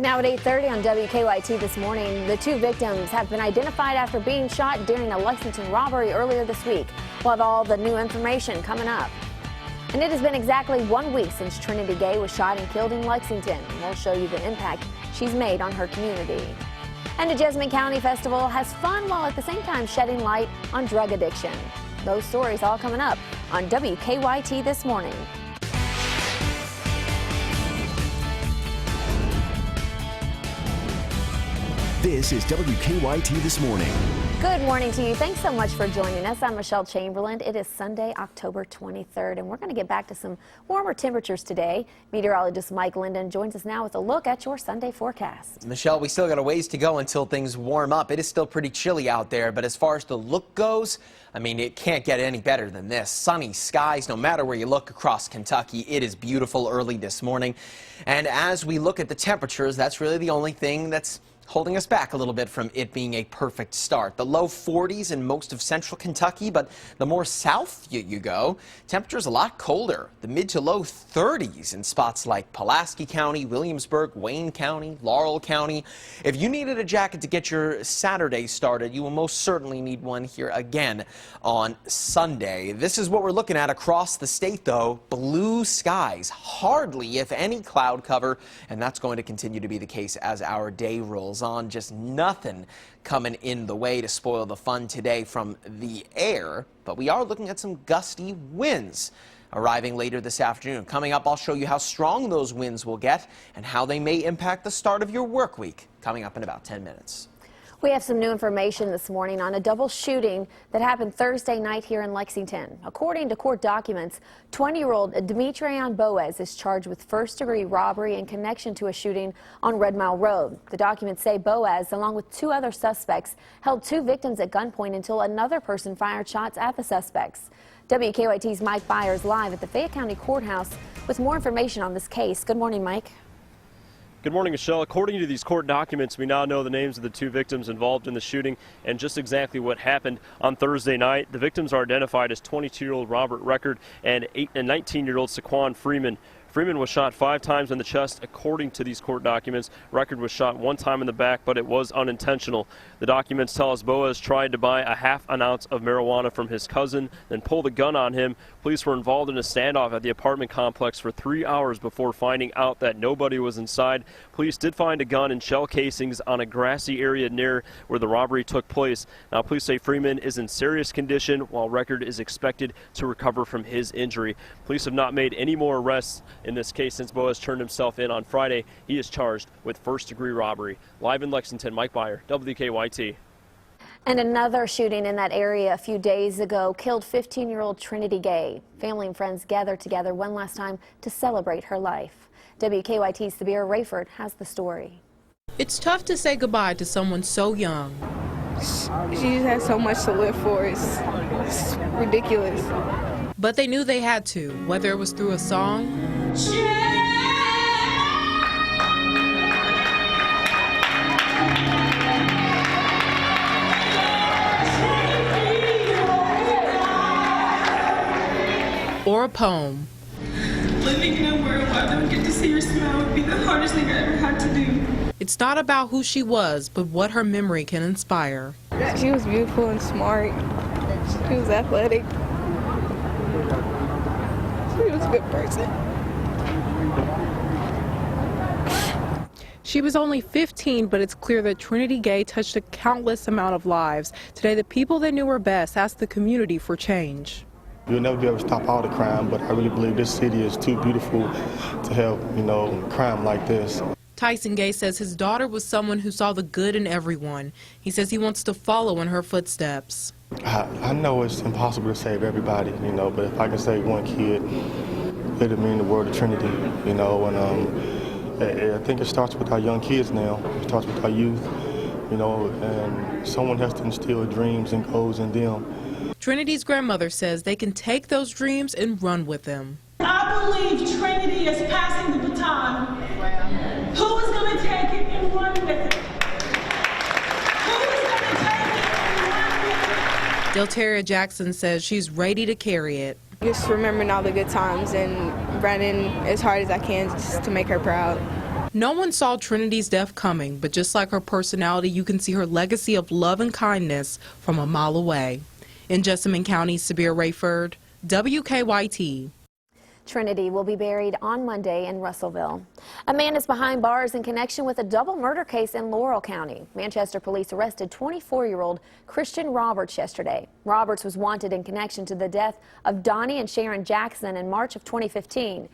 Now at 8:30 on WKYT this morning, the two victims have been identified after being shot during a Lexington robbery earlier this week. We'll have all the new information coming up. And it has been exactly 1 week since Trinity Gay was shot and killed in Lexington. We'll show you the impact she's made on her community. And the Jessamine County Festival has fun while at the same time shedding light on drug addiction. Those stories all coming up on WKYT this morning. This is WKYT This Morning. Good morning to you. Thanks so much for joining us. I'm Michelle Chamberlain. It is Sunday, October 23rd, and we're going to get back to some warmer temperatures today. Meteorologist Mike Linden joins us now with a look at your Sunday forecast. Michelle, we still got a ways to go until things warm up. It is still pretty chilly out there, but as far as the look goes, I mean, it can't get any better than this. Sunny skies, no matter where you look across Kentucky. It is beautiful early this morning. And as we look at the temperatures, that's really the only thing that's holding us back a little bit from it being a perfect start. The low 40s in most of central Kentucky, but the more south you go, temperatures a lot colder. The mid to low 30s in spots like Pulaski County, Williamsburg, Wayne County, Laurel County. If you needed a jacket to get your Saturday started, you will most certainly need one here again on Sunday. This is what we're looking at across the state, though. Blue skies, hardly if any cloud cover, and that's going to continue to be the case as our day rolls on. Just nothing coming in the way to spoil the fun today from the air, but we are looking at some gusty winds arriving later this afternoon. Coming up, I'll show you how strong those winds will get and how they may impact the start of your work week, coming up in about 10 minutes. We have some new information this morning on a double shooting that happened Thursday night here in Lexington. According to court documents, 20-year-old Demetrian Boaz is charged with first-degree robbery in connection to a shooting on Red Mile Road. The documents say Boaz, along with two other suspects, held two victims at gunpoint until another person fired shots at the suspects. WKYT's Mike Byers live at the Fayette County Courthouse with more information on this case. Good morning, Mike. Good morning, Michelle. According to these court documents, we now know the names of the two victims involved in the shooting and just exactly what happened on Thursday night. The victims are identified as 22-year-old Robert Record and 19-year-old Saquon Freeman. Freeman was shot 5 times in the chest, according to these court documents. Record was shot 1 time in the back, but it was unintentional. The documents tell us Boaz tried to buy a half an ounce of marijuana from his cousin, then pulled a gun on him. Police were involved in a standoff at the apartment complex for 3 hours before finding out that nobody was inside. Police did find a gun and shell casings on a grassy area near where the robbery took place. Now, police say Freeman is in serious condition, while Record is expected to recover from his injury. Police have not made any more arrests in this case since Boaz turned himself in on Friday. He is charged with first-degree robbery. Live in Lexington, Mike Byer, WKYT. And another shooting in that area a few days ago killed 15-year-old Trinity Gay. Family and friends gathered together one last time to celebrate her life. WKYT's Sabira Rayford has the story. It's tough to say goodbye to someone so young. She just has so much to live for. It's ridiculous. But they knew they had to, whether it was through a song or a poem. Living in a world where I don't get to see her smile would be the hardest thing I ever had to do. It's not about who she was, but what her memory can inspire. She was beautiful and smart. She was athletic. She was a good person. She was only 15, but it's clear that Trinity Gay touched a countless amount of lives. Today, the people that knew her best asked the community for change. You'll never be able to stop all the crime, but I really believe this city is too beautiful to have, crime like this. Tyson Gay says his daughter was someone who saw the good in everyone. He says he wants to follow in her footsteps. I know it's impossible to save everybody, but if I can save one kid, it'll mean the world to Trinity, and I think it starts with our young kids now. It starts with our youth, and someone has to instill dreams and goals in them. Trinity's grandmother says they can take those dreams and run with them. I believe Trinity is passing the baton. Who is going to take it and run with it? Who is going to take it and run with it? Deltaria Jackson says she's ready to carry it. Just remembering all the good times and running as hard as I can just to make her proud. No one saw Trinity's death coming, but just like her personality, you can see her legacy of love and kindness from a mile away. In Jessamine County, Sabir Rayford, WKYT. Trinity will be buried on Monday in Russellville. A man is behind bars in connection with a double murder case in Laurel County. Manchester police arrested 24-year-old Christian Roberts yesterday. Roberts was wanted in connection to the death of Donnie and Sharon Jackson in March of 2015.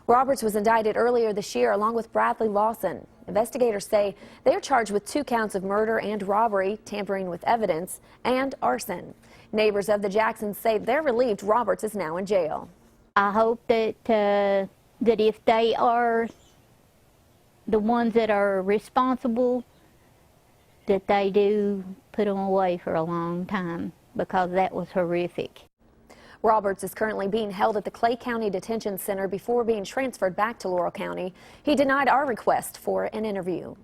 Roberts was indicted earlier this year along with Bradley Lawson. Investigators say they are charged with 2 counts of murder and robbery, tampering with evidence, and arson. Neighbors of the Jacksons say they're relieved Roberts is now in jail. I hope that that if they are the ones that are responsible, that they do put them away for a long time, because that was horrific. Roberts is currently being held at the Clay County Detention Center before being transferred back to Laurel County. He denied our request for an interview.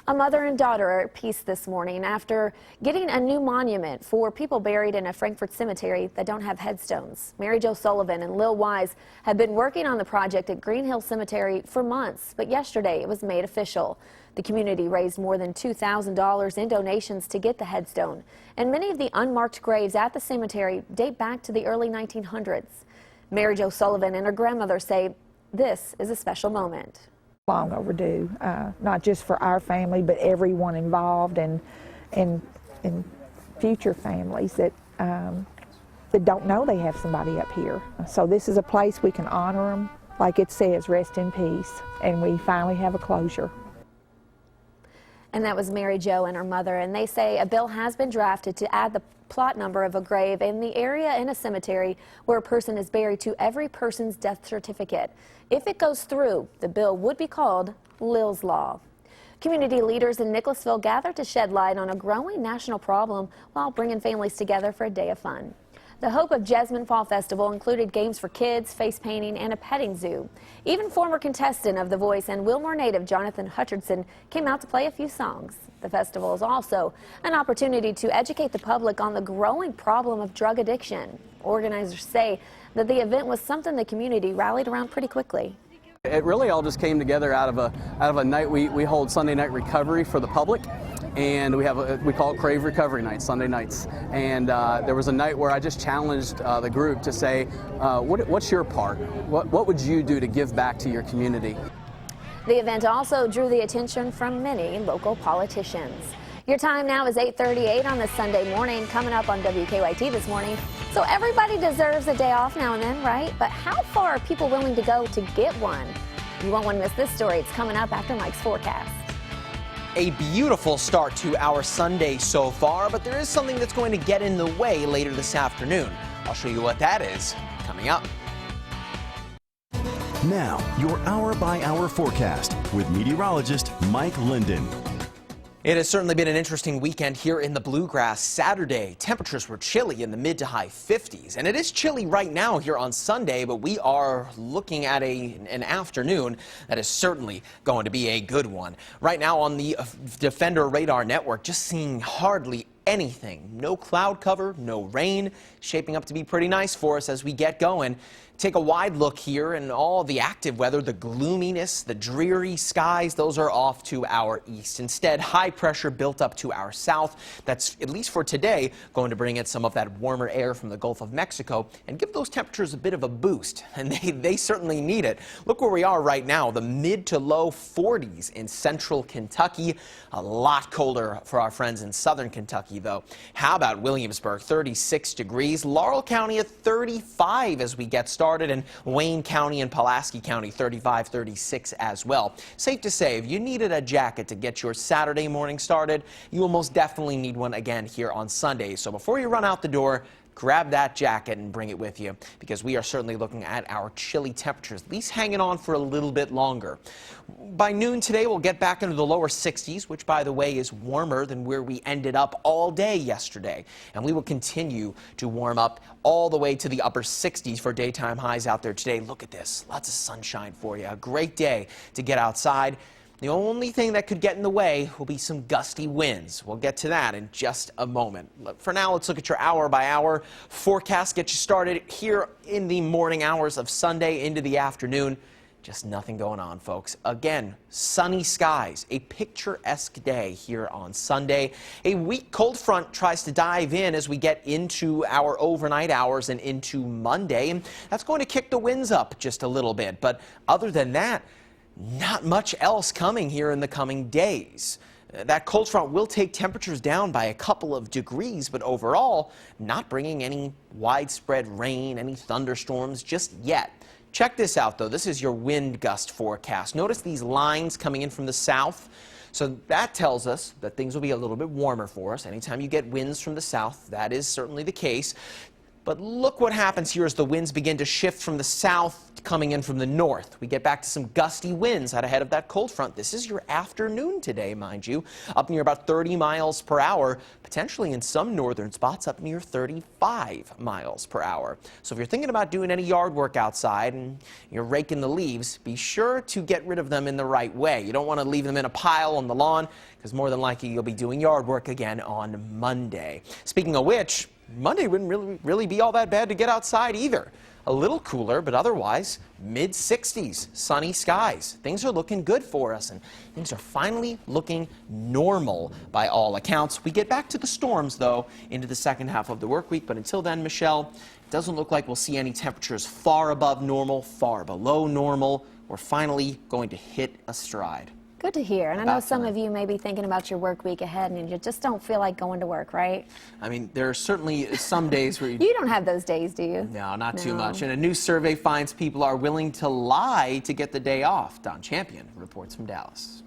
A mother and daughter are at peace this morning after getting a new monument for people buried in a Frankfort cemetery that don't have headstones. Mary Jo Sullivan and Lil Wise have been working on the project at Green Hill Cemetery for months, but yesterday it was made official. The community raised more than $2,000 in donations to get the headstone, and many of the unmarked graves at the cemetery date back to the early 1900s. Mary Jo Sullivan and her grandmother say this is a special moment. Long overdue, not just for our family, but everyone involved, and future families that don't know they have somebody up here. So this is a place we can honor them, like it says, rest in peace, and we finally have a closure. And that was Mary Jo and her mother, and they say a bill has been drafted to add the plot number of a grave in the area in a cemetery where a person is buried to every person's death certificate. If it goes through, the bill would be called Lil's Law. Community leaders in Nicholasville gathered to shed light on a growing national problem while bringing families together for a day of fun. The Hope of Jessamine Fall Festival included games for kids, face painting, and a petting zoo. Even former contestant of The Voice and Wilmore native Jonathan Hutchinson came out to play a few songs. The festival is also an opportunity to educate the public on the growing problem of drug addiction. Organizers say that the event was something the community rallied around pretty quickly. It really all just came together out of a night we hold Sunday night recovery for the public, and we call it Crave Recovery Night, Sunday nights. And there was a night where I just challenged the group to say, what's your part? What would you do to give back to your community? The event also drew the attention from many local politicians. Your time now is 8:38 on this Sunday morning. Coming up on WKYT this morning. So everybody deserves a day off now and then, right? But how far are people willing to go to get one? You won't want to miss this story. It's coming up after Mike's forecast. A beautiful start to our Sunday so far, but there is something that's going to get in the way later this afternoon. I'll show you what that is coming up. Now, your hour-by-hour forecast with meteorologist Mike Linden. It has certainly been an interesting weekend here in the Bluegrass. Saturday, temperatures were chilly in the mid to high 50s, and it is chilly right now here on Sunday, but we are looking at an afternoon that is certainly going to be a good one. Right now on the Defender radar network, just seeing hardly anything. No cloud cover, no rain, shaping up to be pretty nice for us as we get going. Take a wide look here, and all the active weather, the gloominess, the dreary skies, those are off to our east. Instead, high pressure built up to our south. That's, at least for today, going to bring in some of that warmer air from the Gulf of Mexico and give those temperatures a bit of a boost, and they certainly need it. Look where we are right now, the mid to low 40s in central Kentucky. A lot colder for our friends in southern Kentucky, though. How about Williamsburg, 36 degrees. Laurel County at 35 as we get started. And Wayne County and Pulaski County 35, 36 as well. Safe to say, if you needed a jacket to get your Saturday morning started, you will most definitely need one again here on Sunday. So before you run out the door, grab that jacket and bring it with you, because we are certainly looking at our chilly temperatures, at least hanging on for a little bit longer. By noon today, we'll get back into the lower 60s, which, by the way, is warmer than where we ended up all day yesterday. And we will continue to warm up all the way to the upper 60s for daytime highs out there today. Look at this. Lots of sunshine for you. A great day to get outside. The only thing that could get in the way will be some gusty winds. We'll get to that in just a moment. For now, let's look at your hour-by-hour forecast. Get you started here in the morning hours of Sunday into the afternoon. Just nothing going on, folks. Again, sunny skies, a picturesque day here on Sunday. A weak cold front tries to dive in as we get into our overnight hours and into Monday, and that's going to kick the winds up just a little bit. But other than that, not much else coming here in the coming days. That cold front will take temperatures down by a couple of degrees, but overall, not bringing any widespread rain, any thunderstorms just yet. Check this out, though. This is your wind gust forecast. Notice these lines coming in from the south. So that tells us that things will be a little bit warmer for us. Anytime you get winds from the south, that is certainly the case. But look what happens here as the winds begin to shift from the south coming in from the north. We get back to some gusty winds out ahead of that cold front. This is your afternoon today, mind you, up near about 30 miles per hour, potentially in some northern spots up near 35 miles per hour. So if you're thinking about doing any yard work outside and you're raking the leaves, be sure to get rid of them in the right way. You don't want to leave them in a pile on the lawn because more than likely you'll be doing yard work again on Monday. Speaking of which, Monday wouldn't really be all that bad to get outside either. A little cooler, but otherwise mid-60s, sunny skies. Things are looking good for us, and things are finally looking normal by all accounts. We get back to the storms, though, into the second half of the work week, but until then, Michelle, it doesn't look like we'll see any temperatures far above normal, far below normal. We're finally going to hit a stride. Good to hear. And I know some of you may be thinking about your work week ahead and you just don't feel like going to work, right? I mean, there are certainly some days where you don't have those days, do you? No, not too much. And a new survey finds people are willing to lie to get the day off. Don Champion reports from Dallas.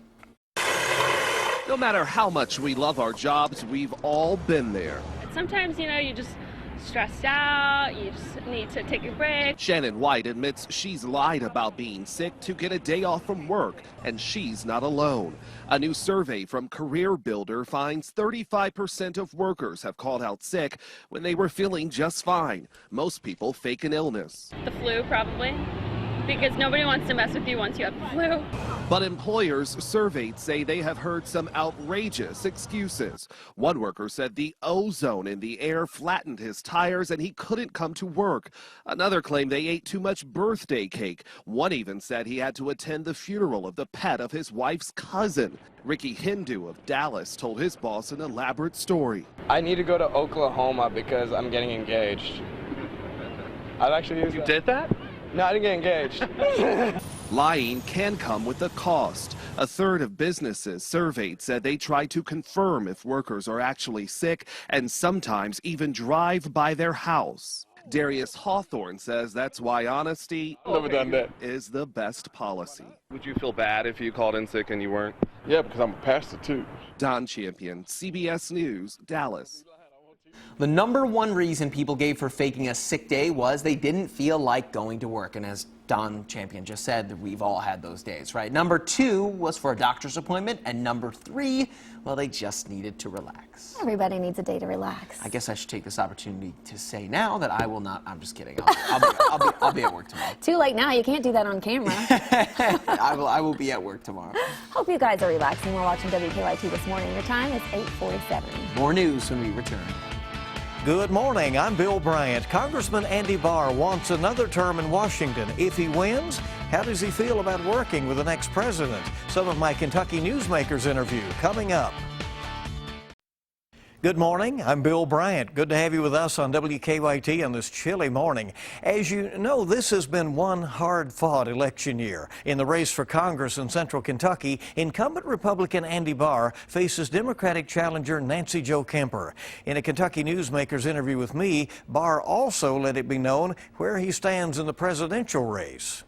No matter how much we love our jobs, we've all been there. Sometimes, you just stressed out, you just need to take a break. Shannon White admits she's lied about being sick to get a day off from work, and she's not alone. A new survey from Career Builder finds 35% of workers have called out sick when they were feeling just fine. Most people fake an illness. The flu, probably, because nobody wants to mess with you once you have the flu. But employers surveyed say they have heard some outrageous excuses. One worker said the ozone in the air flattened his tires and he couldn't come to work. Another claimed they ate too much birthday cake. One even said he had to attend the funeral of the pet of his wife's cousin. Ricky Hindu of Dallas told his boss an elaborate story. I need to go to Oklahoma because I'm getting engaged. I've actually used You did that? No, I didn't get engaged. Lying can come with a cost. A third of businesses surveyed said they try to confirm if workers are actually sick and sometimes even drive by their house. Darius Hawthorne says that's why honesty is the best policy. Would you feel bad if you called in sick and you weren't? Yeah, because I'm a pastor too. Don Champion, CBS News, Dallas. The number one reason people gave for faking a sick day was they didn't feel like going to work. And as Don Champion just said, we've all had those days, right? Number two was for a doctor's appointment. And number three, well, they just needed to relax. Everybody needs a day to relax. I guess I should take this opportunity to say now that I will not. I'm just kidding. I'll be at work tomorrow. Too late now. You can't do that on camera. I will be at work tomorrow. Hope you guys are relaxing. We're watching WKYT this morning. Your time is 8:47. More news when we return. Good morning. I'm Bill Bryant. Congressman Andy Barr wants another term in Washington. If he wins, how does he feel about working with the next president? Some of my Kentucky newsmakers interview coming up. Good morning. I'm Bill Bryant. Good to have you with us on WKYT on this chilly morning. As you know, this has been one hard-fought election year. In the race for Congress in central Kentucky, incumbent Republican Andy Barr faces Democratic challenger Nancy Jo Kemper. In a Kentucky newsmakers interview with me, Barr also let it be known where he stands in the presidential race.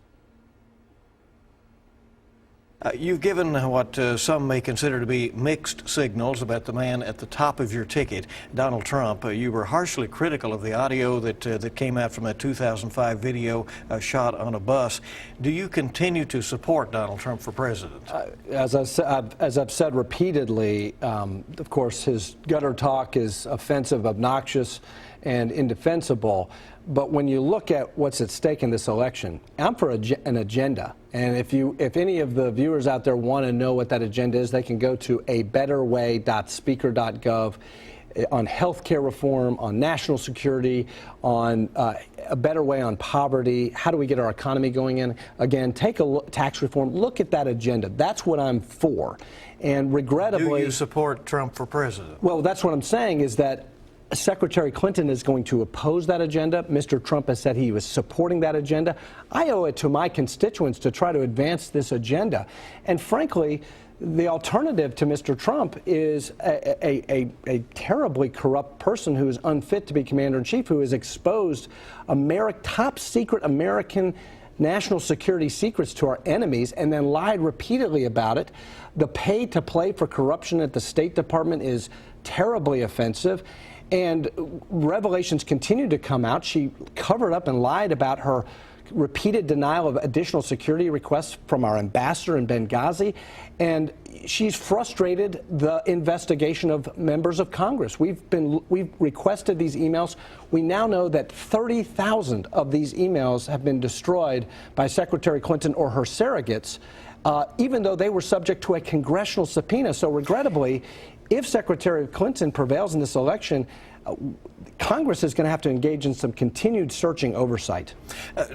You've given what some may consider to be mixed signals about the man at the top of your ticket, Donald Trump. You were harshly critical of the audio that came out from that 2005 video shot on a bus. Do you continue to support Donald Trump for president? As I've said repeatedly, of course, his gutter talk is offensive, obnoxious, and indefensible. But when you look at what's at stake in this election, I'm for an agenda. And if any of the viewers out there want to know what that agenda is, they can go to abetterway.speaker.gov. on health care reform, on national security, on a better way on poverty. How do we get our economy going in again? Take a look, tax reform. Look at that agenda. That's what I'm for. And regrettably, do you support Trump for president? Well, that's what I'm saying is that Secretary Clinton is going to oppose that agenda. Mr. Trump has said he was supporting that agenda. I owe it to my constituents to try to advance this agenda. And frankly, the alternative to Mr. Trump is a terribly corrupt person who is unfit to be commander-in-chief, who has exposed top secret American national security secrets to our enemies and then lied repeatedly about it. The pay to play for corruption at the State Department is terribly offensive. And revelations continue to come out. She covered up and lied about her repeated denial of additional security requests from our ambassador in Benghazi. And she's frustrated the investigation of members of Congress. We've requested these emails. We now know that 30,000 of these emails have been destroyed by Secretary Clinton or her surrogates, even though they were subject to a congressional subpoena. So regrettably, if Secretary Clinton prevails in this election, Congress is going to have to engage in some continued searching oversight.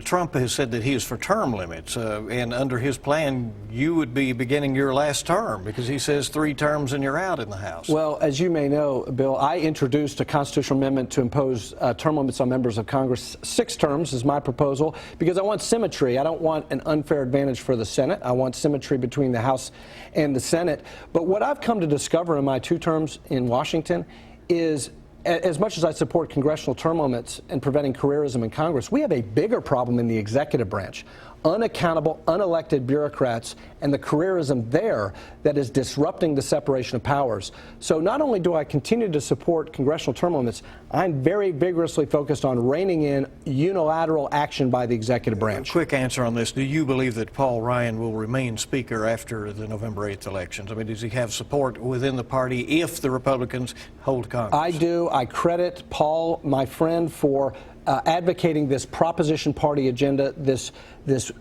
Trump has said that he is for term limits, and under his plan, you would be beginning your last term because he says 3 terms and you're out in the House. Well, as you may know, Bill, I introduced a constitutional amendment to impose term limits on members of Congress. 6 terms is my proposal because I want symmetry. I don't want an unfair advantage for the Senate. I want symmetry between the House and the Senate. But what I've come to discover in my 2 terms in Washington is, as much as I support congressional term limits and preventing careerism in Congress, we have a bigger problem in the executive branch. Unaccountable, unelected bureaucrats and the careerism there that is disrupting the separation of powers. So not only do I continue to support congressional term limits, I'm very vigorously focused on reining in unilateral action by the executive branch. Quick answer on this. Do you believe that Paul Ryan will remain Speaker after the November 8th elections? I mean, does he have support within the party if the Republicans hold Congress? I do. I credit Paul, my friend, for advocating this Proposition Party agenda, this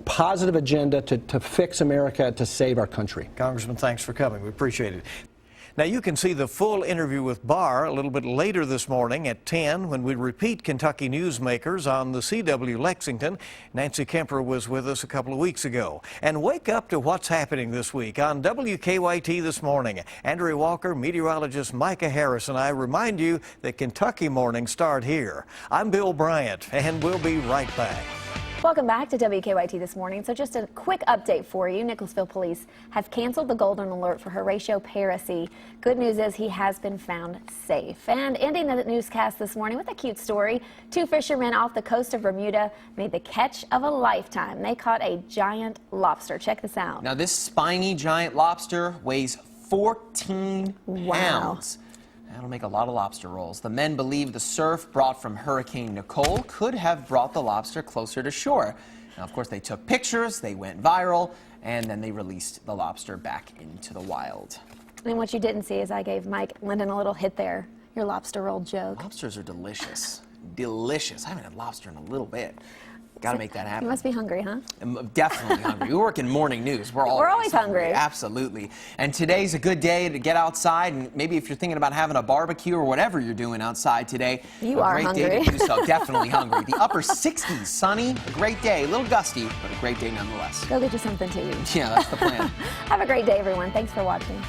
positive agenda to fix America, to save our country. Congressman, thanks for coming. We appreciate it. Now, you can see the full interview with Barr a little bit later this morning at 10 when we repeat Kentucky Newsmakers on the CW Lexington. Nancy Kemper was with us a couple of weeks ago. And wake up to what's happening this week on WKYT This Morning. Andrea Walker, meteorologist Micah Harris, and I remind you that Kentucky mornings start here. I'm Bill Bryant, and we'll be right back. Welcome back to WKYT This Morning. So just a quick update for you. Nicholasville police have canceled the golden alert for Horatio Parisi. Good news is he has been found safe. And ending the newscast this morning with a cute story. 2 fishermen off the coast of Bermuda made the catch of a lifetime. They caught a giant lobster. Check this out. Now this spiny giant lobster weighs 14 pounds. That'll make a lot of lobster rolls. The men believe the surf brought from Hurricane Nicole could have brought the lobster closer to shore. Now, of course, they took pictures, they went viral, and then they released the lobster back into the wild. And what you didn't see is I gave Mike Linden a little hit there. Your lobster roll joke. Lobsters are delicious. Delicious. I haven't had lobster in a little bit. Got to make that happen. You must be hungry, huh? I'm definitely hungry. We work in morning news. We're always hungry. Absolutely. And today's a good day to get outside, and maybe if you're thinking about having a barbecue or whatever you're doing outside today, you are hungry. A great day to do so. Definitely hungry. The upper 60s, sunny, a great day. A little gusty, but a great day nonetheless. Go get you something to eat. Yeah, that's the plan. Have a great day, everyone. Thanks for watching.